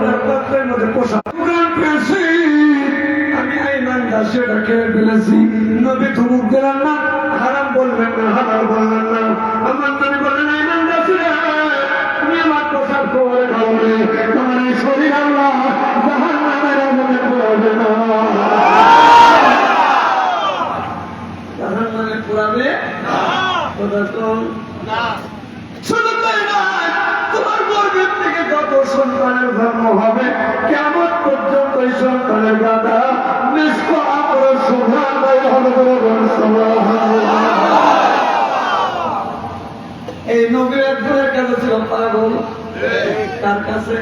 আপনার পাত্রের মধ্যে পোশাক পেয়েছি, আমি আইমান দাসেটা খেয়ে ফেলেছি। নবী ধুমুক দিলেন না, হারাম বললেন না, হালাল বললেন না। আমার নবী বললেন, আইমান দাসেরা তুমি আমার পোশাক করে খাওয়াবে, তোমার এই শরীর আল্লাহ জাহান্নামের আগুনে পোড়াবে না, জাহান্নামে পোড়াবে না। শুধু তাই নয়, তোমার গর্ভের থেকে যত সন্তানের জন্ম হবে কেমন পর্যন্ত এই সন্তানের দাদা নিষ্ক আপর শোভায় হবে এই নবীর একজনের কাছে ছিল পাগল, তার কাছে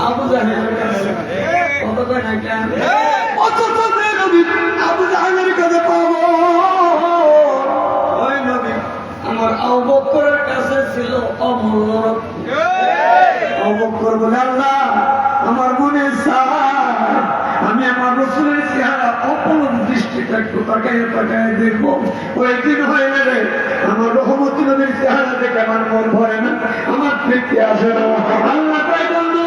আবু জাহেলের কাছে কত কয় না কেন অথচ নবী আবু জাহেলের কাছে পাবো। ওই নবী আমার আবু বকরের কাছে ছিল অমূল্য রত্ন। আবু বকর বলে, আল্লাহ আমার মনে চায় আমি আমার রাসূলের চেহারা অপলক দৃষ্টিটা একটু তাকাইয়া তাকাইয়া দেখবো। ওই দিন হয়ে গেলে আমার রহমত নবীর চেহারা দেখে আমার মন ভরে না, আমার তৃপ্তি আসে না। আল্লাহ তাই বলল,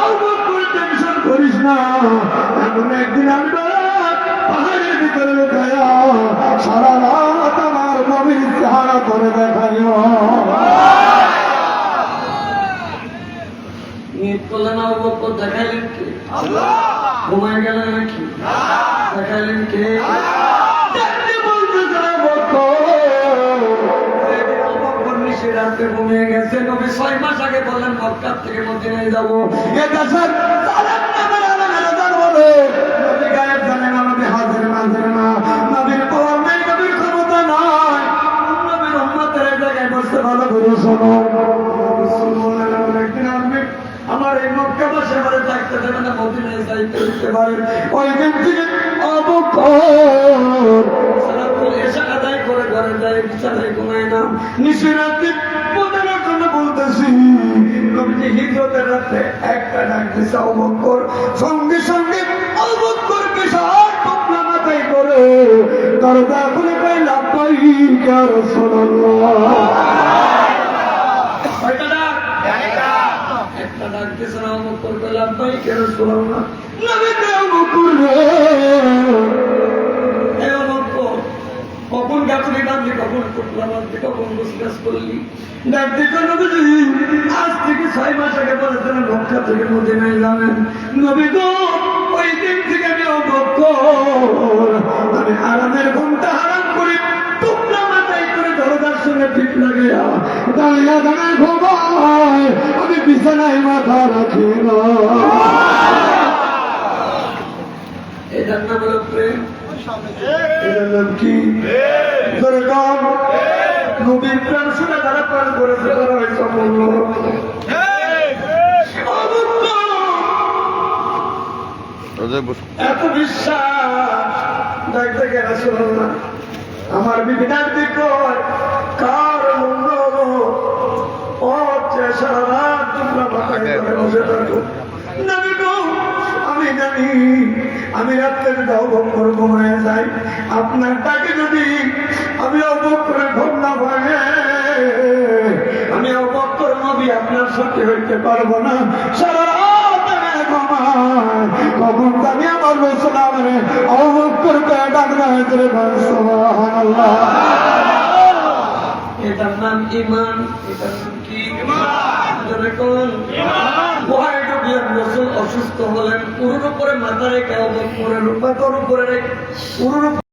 আবু বকর টেনশন করিস না, এমন একদিন আমি পাহাড়ের ভিতরে লুকায়া সারা রাত আমার নবীর চেহারা করে দেখাইও। নিয়ত করলেন আবু বকর, দেখাইলেন কে? আল্লাহ। ঘুমায় গেলেন নাকি? দেখাইলেন কে? রাতে ঘুমিয়ে গেছে। নবী 6 মাস আগে বললেন মক্কা থেকে মদিনায় যাবো। এটা স্যার নবী গায়েব জানে না, নবী হাজির নাজির না, নবীর পাওয়ার নেই, নবীর ক্ষমতা নাই। নবীর উম্মতের এক জায়গায় বসতে ভালো করে শোনো, একদিন আসবে আমার এই মক্কা বসে আমার থাকতে দেবে না, মদিনায় যাইতে দিতে পারে। ওই দিন থেকে আবু বকর সালাতুল ইশা আদায় করে ঘরে যায়, বিছানায় ঘুমায় না। নিশি রাতে মদিনার জন্য বলতেছি, নবীজি হিজরতের রাতে একটা ডাক দিছে আবু বকর, সঙ্গে সঙ্গে আবু বকর বিশাল টুকরা মাথায় করে দরজা খুলে কয় লাব্বাইক ইয়া রাসূলুল্লাহ। কয়টা ডাক? একটা ডাক দিছে না আবু বকর কয় লাব্বাইক ইয়া রাসূলুল্লাহ। নবী কয় আবু বকর কখন গাছুলি বাঁধলি, কখন টুকরা বাঁধলি, কখন গোসগাছ করলি? ডাক দিতে নবীজি আজ থেকে 6 মাস আগে বলেছিলেন মক্কা থেকে মদিনায় যাবেন। নবী গো ওই দিন থেকে আমি আবু বকর আমি আরামের ঘুমটা হারাম করি, টুকরা মাথায় করে দরজার সঙ্গে ঠিক লাগাইয়া দাঁড়িয়ে দাঁড়ায় ঘুমাই, আমি বিছানায় মাথা রাখি না। এটার নাম হলো প্রেম। এটার নাম কি? নবীর প্রেম শুনে তারা প্রাণ করেছে, তারা হয়েছে অমূল্য। এত বিশ্বাস দেখতে গেলে শুনো না, আমার বিবিনার দিক কার মঙ্গল ও সারা রাত তোমরা মাথায় করে বসে থাকো। আমি জানি আমি রাত্রে দাও বকর ঘুমায় যাই, আপনার ডাকে যদি আমি অবকরে ঘুম না ভাঙে আমি অবকর নবী আপনার সাথে হইতে পারবো না। সারা রাত ঘুমায়, কখন আমি আমার রসুলাম রে অবকর ডাক দেয়। সুবহানাল্লাহ। এটার নাম ইমান। এটার নাম কি? অসুস্থ হলেন, উরুর উপরে মাথা রেখে অবকরের উপরে রেখে